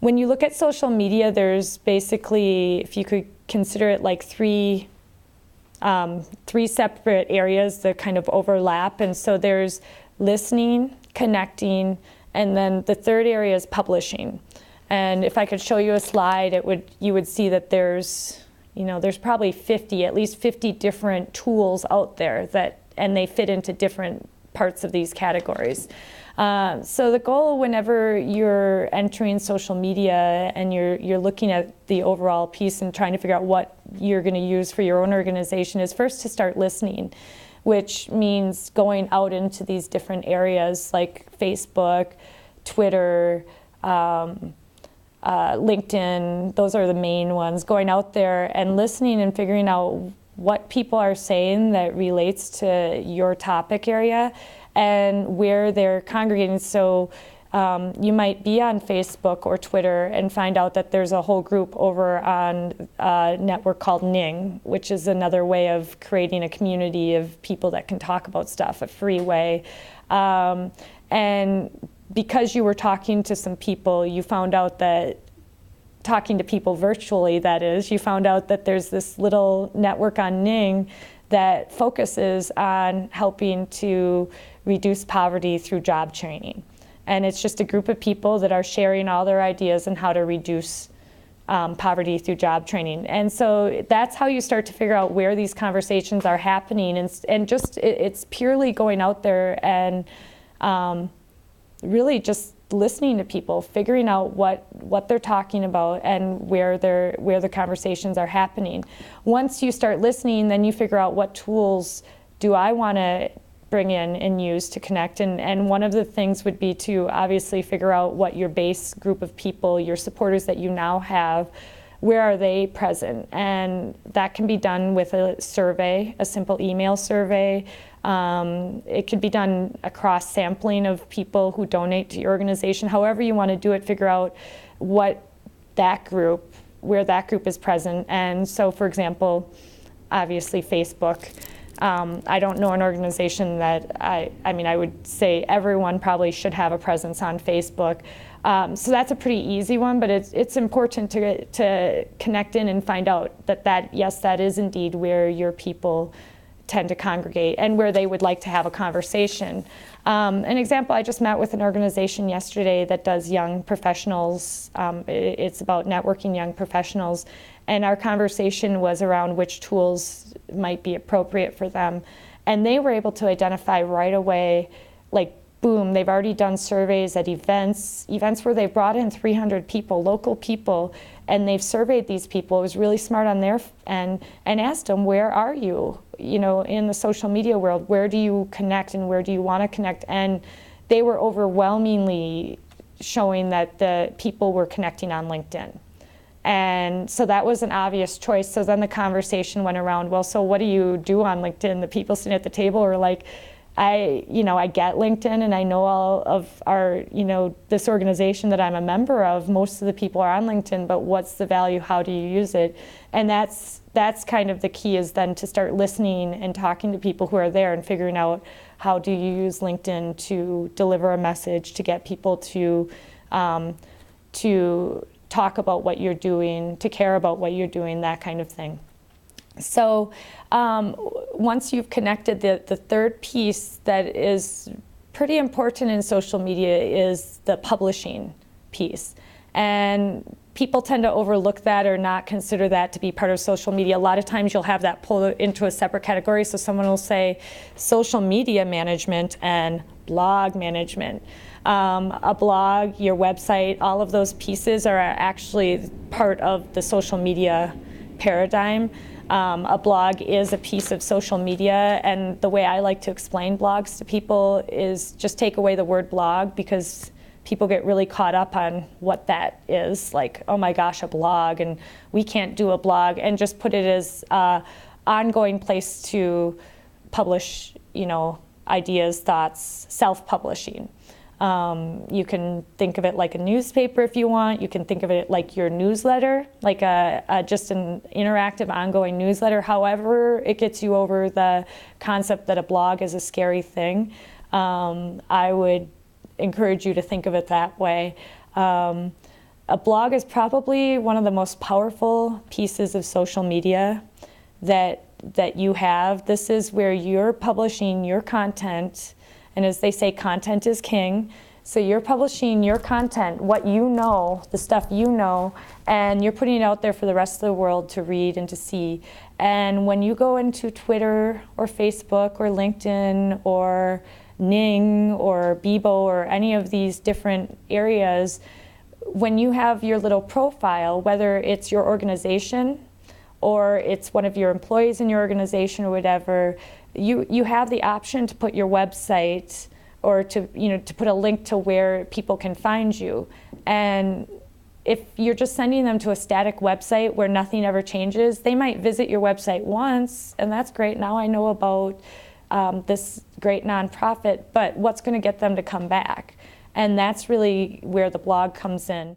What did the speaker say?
When you look at social media, there's basically, if you could consider it like three separate areas that kind of overlap. And so there's listening, connecting, and then the third area is publishing. And if I could show you a slide, you would see that there's probably at least 50 different tools out there and they fit into different parts of these categories. So the goal whenever you're entering social media and you're looking at the overall piece and trying to figure out what you're going to use for your own organization is first to start listening, which means going out into these different areas like Facebook, Twitter, LinkedIn. Those are the main ones. Going out there and listening and figuring out what people are saying that relates to your topic area and where they're congregating. So you might be on Facebook or Twitter and find out that there's a whole group over on a network called Ning, which is another way of creating a community of people that can talk about stuff, a free way. And because you were talking to some people, you found out that talking to people virtually, that is, you found out that there's this little network on Ning that focuses on helping to reduce poverty through job training. And it's just a group of people that are sharing all their ideas on how to reduce poverty through job training. And so that's how you start to figure out where these conversations are happening. And just it's purely going out there and really just listening to people, figuring out what they're talking about and where the conversations are happening. Once you start listening, then you figure out what tools do I want to bring in and use to connect. And one of the things would be to obviously figure out what your base group of people, your supporters that you now have, where are they present? And that can be done with a survey, a simple email survey. It could be done across sampling of people who donate to your organization. However you want to do it, figure out where that group is present. And so, for example, obviously Facebook. I don't know an organization that I would say everyone probably should have a presence on Facebook. So that's a pretty easy one, but it's important to connect in and find out that is indeed where your people tend to congregate and where they would like to have a conversation. An example, I just met with an organization yesterday that does young professionals. It's about networking young professionals. And our conversation was around which tools might be appropriate for them. And they were able to identify right away, like, boom, they've already done surveys at events where they've brought in 300 people, local people, and they've surveyed these people. It was really smart on their end and asked them, where are you, in the social media world? Where do you connect and where do you want to connect? And they were overwhelmingly showing that the people were connecting on LinkedIn. And so that was an obvious choice. So then the conversation went around, well, so what do you do on LinkedIn? The people sitting at the table were like, I get LinkedIn and I know all of our, this organization that I'm a member of, most of the people are on LinkedIn, but what's the value? How do you use it? And that's kind of the key, is then to start listening and talking to people who are there and figuring out how do you use LinkedIn to deliver a message, to get people to talk about what you're doing, to care about what you're doing, that kind of thing. So once you've connected, the third piece that is pretty important in social media is the publishing piece. And people tend to overlook that or not consider that to be part of social media. A lot of times you'll have that pulled into a separate category. So someone will say social media management and blog management. A blog, your website, all of those pieces are actually part of the social media paradigm. A blog is a piece of social media, and the way I like to explain blogs to people is just take away the word blog, because people get really caught up on what that is, like, oh my gosh, a blog, and we can't do a blog, and just put it as an ongoing place to publish, ideas, thoughts, self-publishing. You can think of it like a newspaper if you want. You can think of it like your newsletter, like just an interactive, ongoing newsletter. However it gets you over the concept that a blog is a scary thing, I would encourage you to think of it that way. A blog is probably one of the most powerful pieces of social media that you have. This is where you're publishing your content, and as they say, content is king. So you're publishing your content, what you know, the stuff you know, and you're putting it out there for the rest of the world to read and to see. And when you go into Twitter or Facebook or LinkedIn or Ning or Bebo or any of these different areas, when you have your little profile, whether it's your organization or it's one of your employees in your organization or whatever, you have the option to put your website or to put a link to where people can find you. And if you're just sending them to a static website where nothing ever changes, they might visit your website once, and that's great. Now I know about this great nonprofit, but what's going to get them to come back? And that's really where the blog comes in.